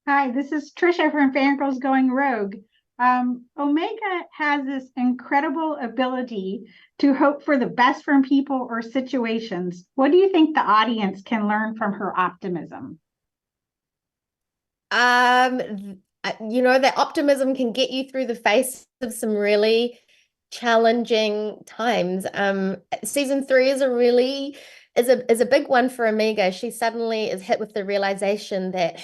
Hi, this is Trisha from Fangirls Going Rogue. Omega has this incredible ability to hope for the best from people or situations. What do you think the audience can learn from her optimism? That optimism can get you through the face of some really challenging times. Season three is a really is a big one for Amiga. She suddenly is hit with the realization that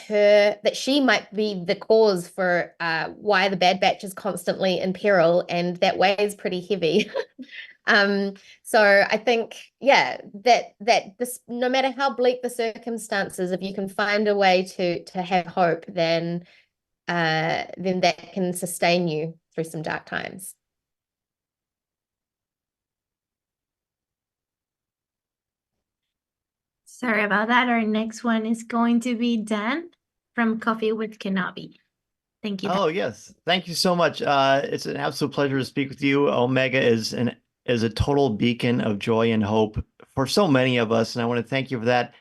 she might be the cause for why the Bad Batch is constantly in peril, and that weighs pretty heavy. Um, so I think, yeah, that this, no matter how bleak the circumstances, if you can find a way to have hope, then that can sustain you through some dark times. Sorry about that. Our next one is going to be Dan from Coffee with Kenobi. Thank you, Dan. Oh, yes. Thank you so much. It's an absolute pleasure to speak with you. Omega is a total beacon of joy and hope for so many of us, and I want to thank you for that.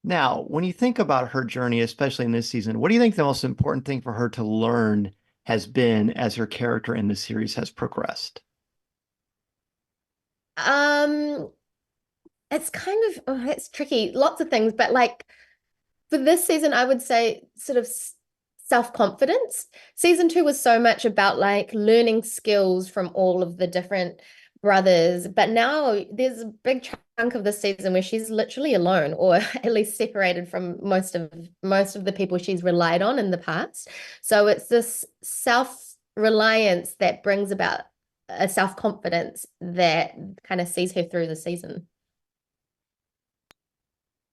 Now, when you think about her journey, especially in this season, what do you think the most important thing for her to learn has been as her character in the series has progressed? Um, it's kind of it's tricky. Lots of things, but like for this season, I would say sort of self-confidence. Season two was so much about like learning skills from all of the different brothers, but now there's a big chunk of the season where she's literally alone, or at least separated from most of the people she's relied on in the past. So it's this self-reliance that brings about a self-confidence that kind of sees her through the season.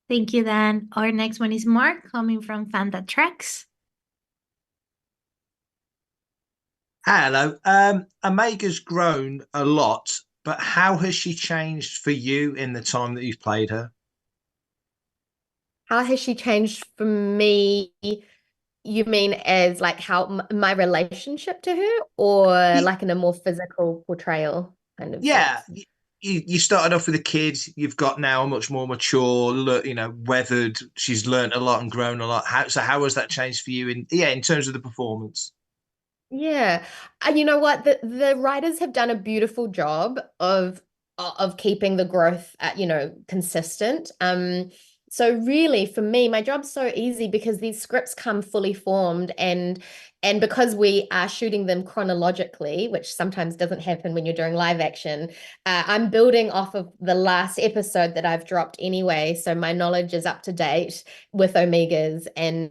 Thank you, Dan. Our next one is Mark coming from Fanta Tracks. Hello. Omega's grown a lot, but how has she changed for you in the time that you've played her? How has she changed for me? You mean as like how my relationship to her, or Y- like in a more physical portrayal kind of Yeah, sense? you started off with a kid. You've got now a much more mature, weathered. She's learned a lot and grown a lot. How has that changed for you in terms of the performance? Yeah. And you know what? The writers have done a beautiful job of keeping the growth consistent. So really for me, my job's so easy because these scripts come fully formed, and because we are shooting them chronologically, which sometimes doesn't happen when you're doing live action, I'm building off of the last episode that I've dropped anyway. So my knowledge is up to date with Omegas, and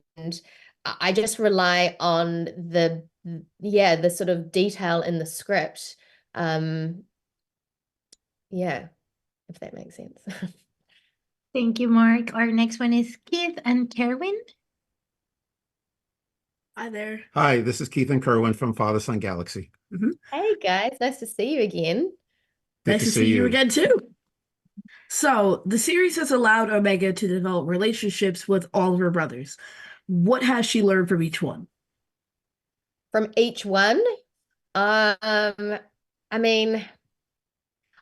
I just rely on the sort of detail in the script. Um, yeah, if that makes sense. Thank you, Mark. Our next one is Keith and Kerwin. Hi there. Hi, this is Keith and Kerwin from Father Son Galaxy. Hey guys, nice to see you again. Good Nice to to see see you you. again too. So, the series has allowed Omega to develop relationships with all of her brothers. What has she learned from each one? From each one, I mean,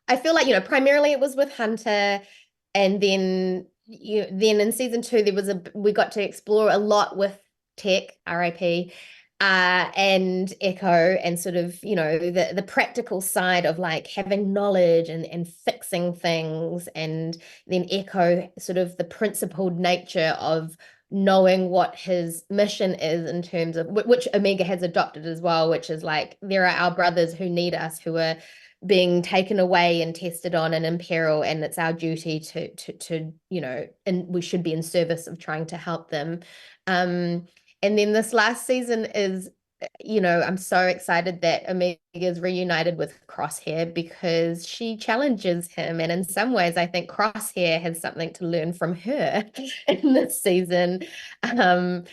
I feel like, primarily it was with Hunter, and then in season two we got to explore a lot with Tech, RIP, and Echo, and sort of, the practical side of like having knowledge and fixing things, and then Echo, sort of the principled nature of knowing what his mission is in terms of which Omega has adopted as well, which is like there are our brothers who need us, who are being taken away and tested on and in peril, and it's our duty to and we should be in service of trying to help them. And then this last season is, I'm so excited that Omega is reunited with Crosshair because she challenges him, and in some ways I think Crosshair has something to learn from her in this season. um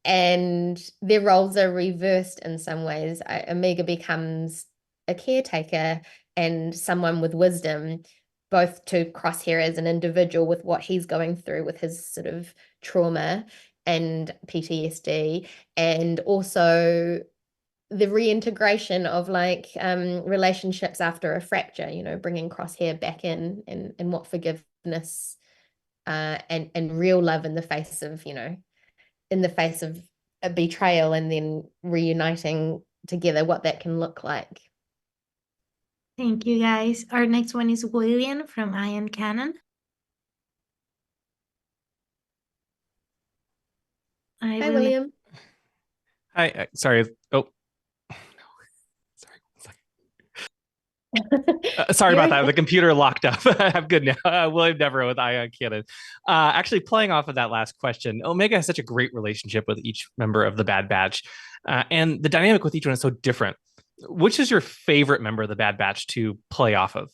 and their roles are reversed in some ways. Omega becomes a caretaker and someone with wisdom, both to Crosshair as an individual with what he's going through with his sort of trauma and PTSD, and also the reintegration of like relationships after a fracture, bringing Crosshair back in, and what forgiveness and real love in the face of a betrayal and then reuniting together, what that can look like. Thank you, guys. Our next one is William from Iron Cannon. Hi, Hi, William. William. Hi, sorry. Oh, sorry. Sorry about that. The computer locked up. I'm good now. William Devereaux with Ion Cannon. Actually, playing off of that last question, Omega has such a great relationship with each member of the Bad Batch, and the dynamic with each one is so different. Which is your favorite member of the Bad Batch to play off of?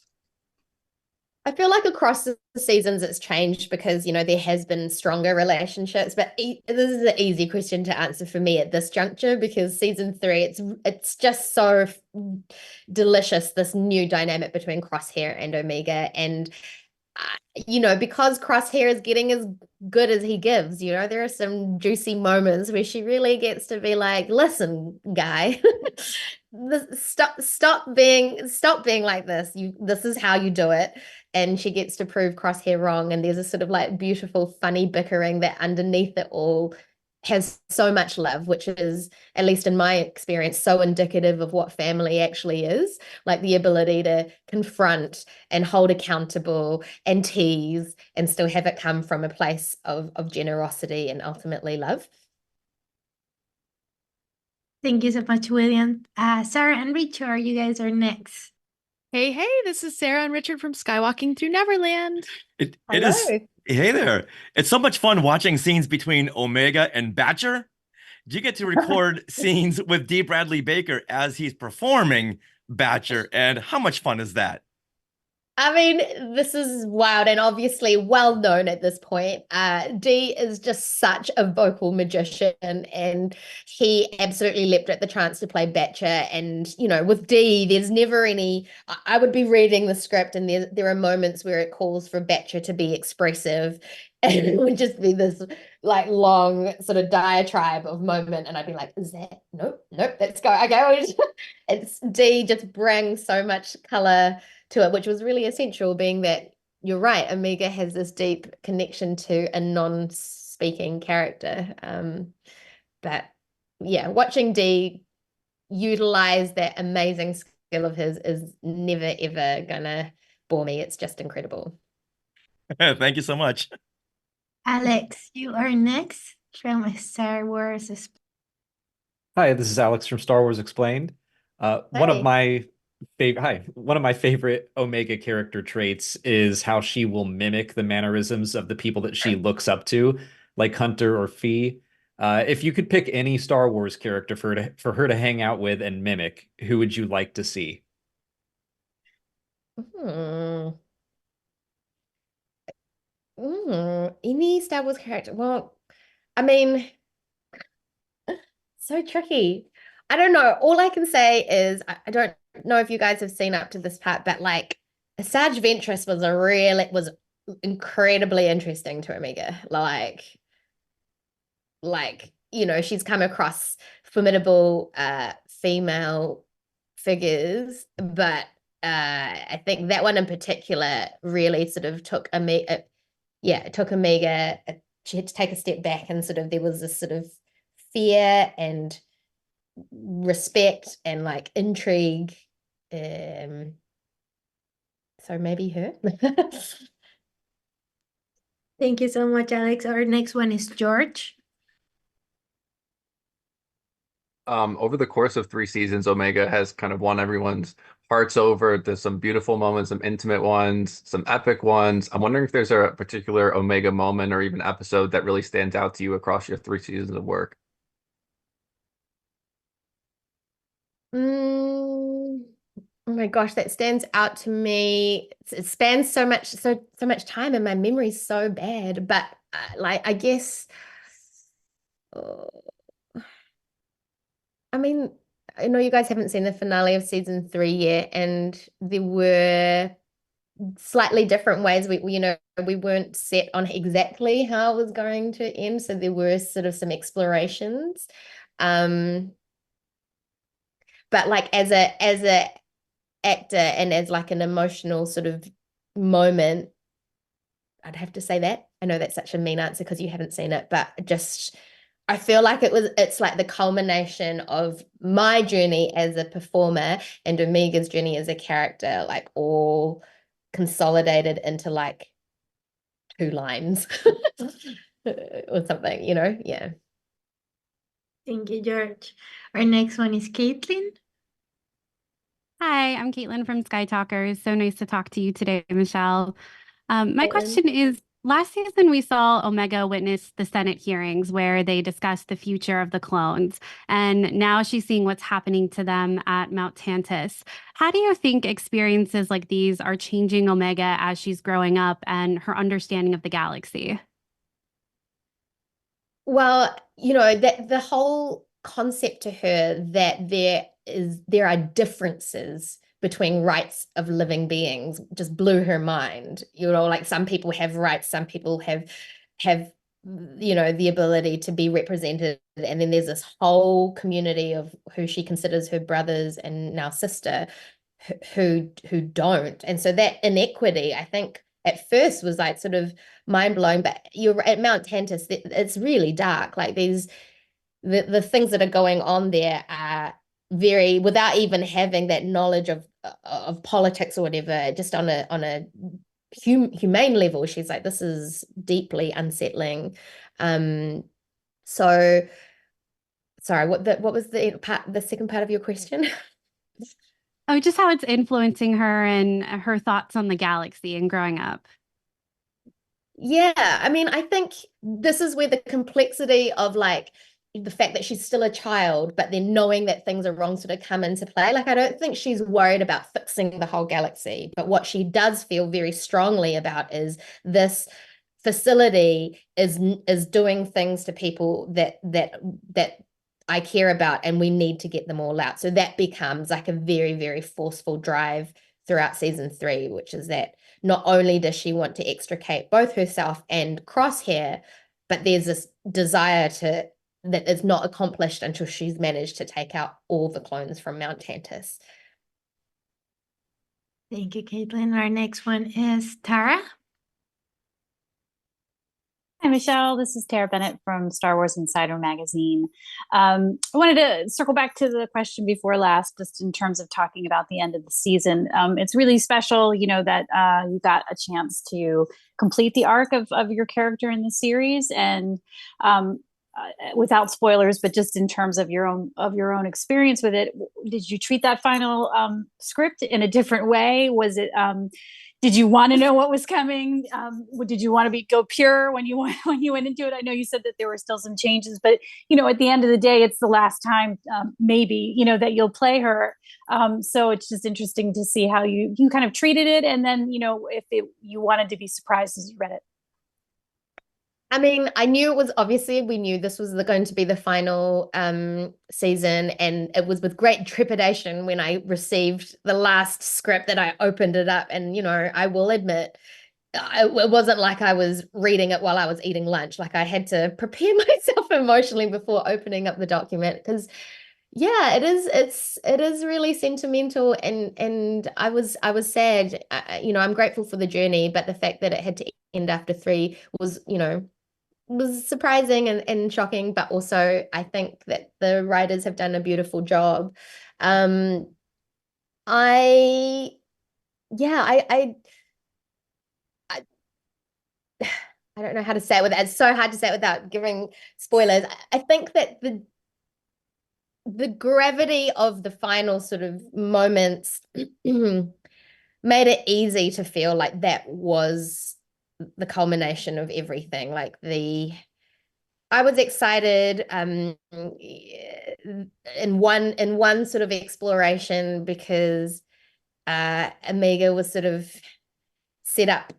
I feel like across the seasons it's changed because, you know, there has been stronger relationships, but this is an easy question to answer for me at this juncture because season 3, it's just so delicious, this new dynamic between Crosshair and Omega. And you know, because Crosshair is getting as good as he gives, you know, there are some juicy moments where she really gets to be like, listen, guy, stop being like this. This is how you do it. And she gets to prove Crosshair wrong. And there's a sort of like beautiful, funny bickering that underneath it all has so much love, which is, at least in my experience, so indicative of what family actually is, like the ability to confront and hold accountable and tease and still have it come from a place of generosity and ultimately love. Thank you so much, William. Sarah and Richard, you guys are next. Hey, this is Sarah and Richard from Skywalking Through Neverland. It is. Hey there. It's so much fun watching scenes between Omega and Batcher. Do you get to record scenes with D. Bradley Baker as he's performing Batcher? And how much fun is that? I mean, this is wild and obviously well known at this point. Dee is just such a vocal magician, and he absolutely leapt at the chance to play Batcher. And, you know, with Dee, there's never any. I would be reading the script, and there are moments where it calls for Batcher to be expressive, and it would just be this like long sort of diatribe of moment, and I'd be like, "Is that nope, let's go." Okay, it's Dee just brings so much color to it, which was really essential, being that you're right, Omega has this deep connection to a non-speaking character. But yeah, watching Dee utilize that amazing skill of his is never ever gonna bore me. It's just incredible. Thank you so much. Alex, you are next from Star Wars. Hi, this is Alex from Star Wars Explained. One of my favorite Omega character traits is how she will mimic the mannerisms of the people that she looks up to, like Hunter or Fee. If you could pick any Star Wars character for her to hang out with and mimic, who would you like to see? Any Star Wars character? Well, I mean, so tricky. I don't know. All I can say is I don't know if you guys have seen up to this part, but like Asajj Ventress was incredibly interesting to Omega. Like, you know, she's come across formidable female figures, but I think that one in particular really sort of took Omega. She had to take a step back, and sort of there was this sort of fear and respect and like intrigue. So maybe her. Thank you so much, Alex. Our next one is George. Over the course of 3 seasons, Omega has kind of won everyone's hearts over. There's some beautiful moments, some intimate ones, some epic ones. I'm wondering if there's a particular Omega moment or even episode that really stands out to you across your 3 seasons of work. Oh my gosh, that stands out to me. It spans so much time, and my memory's so bad. But like, I guess, I mean, I know you guys haven't seen the finale of season 3 yet, and there were slightly different ways. We weren't set on exactly how it was going to end, so there were sort of some explorations. But like as a actor and as like an emotional sort of moment, I'd have to say that. I know that's such a mean answer because you haven't seen it, but just I feel like it's like the culmination of my journey as a performer and Omega's journey as a character, like all consolidated into like 2 lines or something, Yeah. Thank you, George. Our next one is Caitlin. Hi, I'm Caitlin from Sky Talkers. So nice to talk to you today, Michelle. My Caitlin. question is, last season we saw Omega witness the Senate hearings where they discussed the future of the clones, and now she's seeing what's happening to them at Mount Tantus. How do you think experiences like these are changing Omega as she's growing up and her understanding of the galaxy? Well, that the whole concept to her that there are differences between rights of living beings just blew her mind. Like some people have rights, some people have the ability to be represented, and then there's this whole community of who she considers her brothers and now sister who don't. And so that inequity, I think, at first was like sort of mind-blowing, but you're at Mount Tantus, it's really dark. Like the things that are going on there are very, without even having that knowledge of politics or whatever, just on a humane level, she's like, this is deeply unsettling. So sorry, what was the second part of your question? Oh, just how it's influencing her and her thoughts on the galaxy and growing up. Yeah, I mean, I think this is where the complexity of like the fact that she's still a child, but then knowing that things are wrong sort of come into play. Like, I don't think she's worried about fixing the whole galaxy, but what she does feel very strongly about is this facility is doing things to people that I care about, and we need to get them all out. So that becomes like a very, very forceful drive throughout season 3, which is that not only does she want to extricate both herself and Crosshair, but there's this desire that is not accomplished until she's managed to take out all the clones from Mount Tantus. Thank you, Caitlin. Our next one is Tara. Hi, Michelle. This is Tara Bennett from Star Wars Insider Magazine. I wanted to circle back to the question before last, just in terms of talking about the end of the season. It's really special, that you got a chance to complete the arc of your character in the series, and without spoilers, but just in terms of your own experience with it, did you treat that final script in a different way? Was it? Did you want to know what was coming? Did you want to go pure when you went into it? I know you said that there were still some changes, but at the end of the day, it's the last time maybe that you'll play her. So it's just interesting to see how you kind of treated it, and then if you wanted to be surprised as you read it. I mean, we knew this was going to be the final season, and it was with great trepidation when I received the last script that I opened it up. And, I will admit, it wasn't like I was reading it while I was eating lunch. Like, I had to prepare myself emotionally before opening up the document, because yeah, it is really sentimental, and I was sad. I'm grateful for the journey, but the fact that it had to end after 3 was surprising and shocking, but also I think that the writers have done a beautiful job. I don't know how to say it without, it's so hard to say it without giving spoilers. I think that the gravity of the final sort of moments made it easy to feel like that was the culmination of everything. I was excited in one sort of exploration, because Omega was sort of set up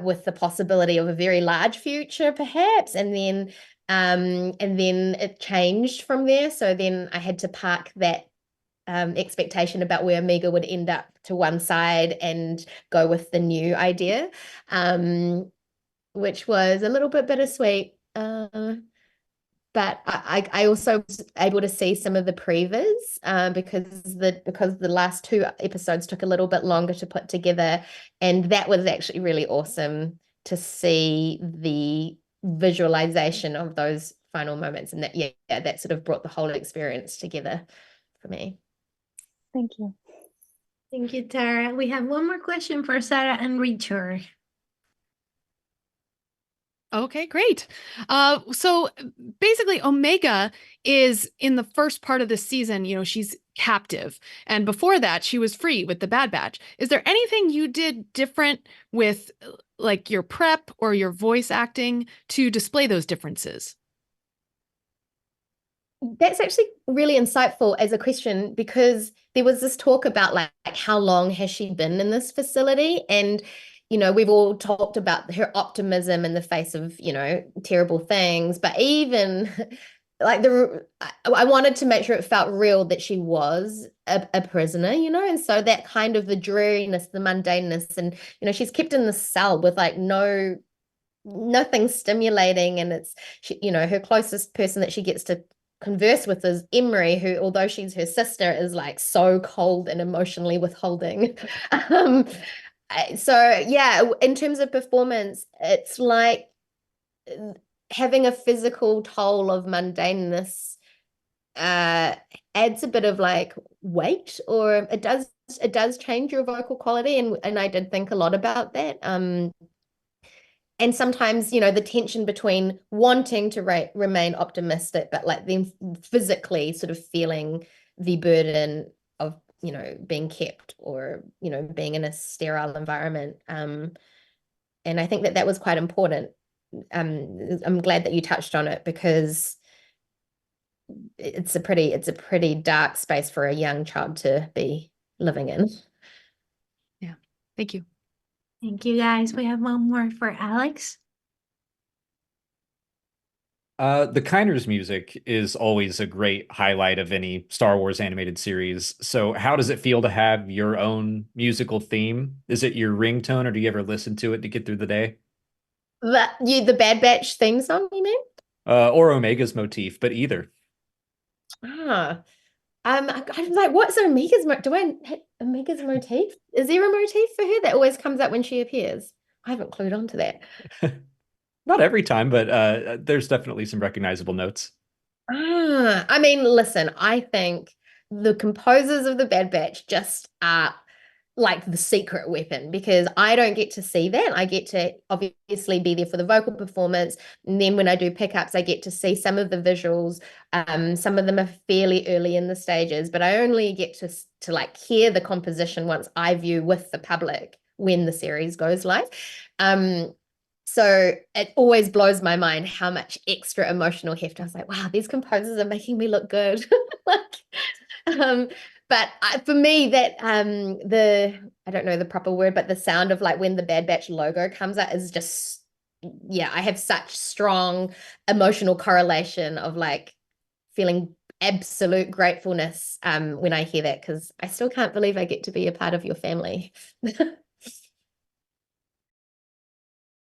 with the possibility of a very large future, perhaps, and then it changed from there. So then I had to park that expectation about where Omega would end up to one side and go with the new idea, which was a little bit bittersweet. But I also was able to see some of the previs because the last 2 episodes took a little bit longer to put together, and that was actually really awesome to see the visualization of those final moments, and that that sort of brought the whole experience together for me. Thank you. Thank you, Tara. We have one more question for Sarah and Richard. Okay, great. So basically, Omega is in the first part of the season, she's captive. And before that, she was free with the Bad Batch. Is there anything you did different with like your prep or your voice acting to display those differences? That's actually really insightful as a question, because there was this talk about like how long has she been in this facility? And we've all talked about her optimism in the face of, terrible things, but even like I wanted to make sure it felt real that she was a prisoner, and so that kind of the dreariness, the mundaneness, and, she's kept in this cell with like nothing stimulating. And it's, her closest person that she gets to converse with is Emery, who, although she's her sister, is like so cold and emotionally withholding. So yeah, in terms of performance, it's like having a physical toll of mundaneness adds a bit of like weight, or it does change your vocal quality, and I did think a lot about that. And sometimes, the tension between wanting to remain optimistic, but like then physically sort of feeling the burden of, being kept, or, being in a sterile environment. And I think that was quite important. I'm glad that you touched on it, because it's a pretty dark space for a young child to be living in. Yeah. Thank you. Thank you, guys. We have one more for Alex. The Kinder's music is always a great highlight of any Star Wars animated series. So how does it feel to have your own musical theme? Is it your ringtone, or do you ever listen to it to get through the day? The Bad Batch theme song, you mean? Or Omega's motif, but either. I'm like, what's Omega's Omega's motif? Is there a motif for her that always comes up when she appears? I haven't clued on to that. Not every time, but there's definitely some recognizable notes. I mean, listen, I think the composers of the Bad Batch just are like the secret weapon, because I don't get to see that. I get to obviously be there for the vocal performance, and then when I do pickups, I get to see some of the visuals. Some of them are fairly early in the stages, but I only get to like hear the composition once I view with the public when the series goes live. So it always blows my mind how much extra emotional heft. I was like, wow, these composers are making me look good. But for me, that I don't know the proper word, but the sound of like when the Bad Batch logo comes out is just, yeah, I have such strong emotional correlation of like feeling absolute gratefulness when I hear that, because I still can't believe I get to be a part of your family.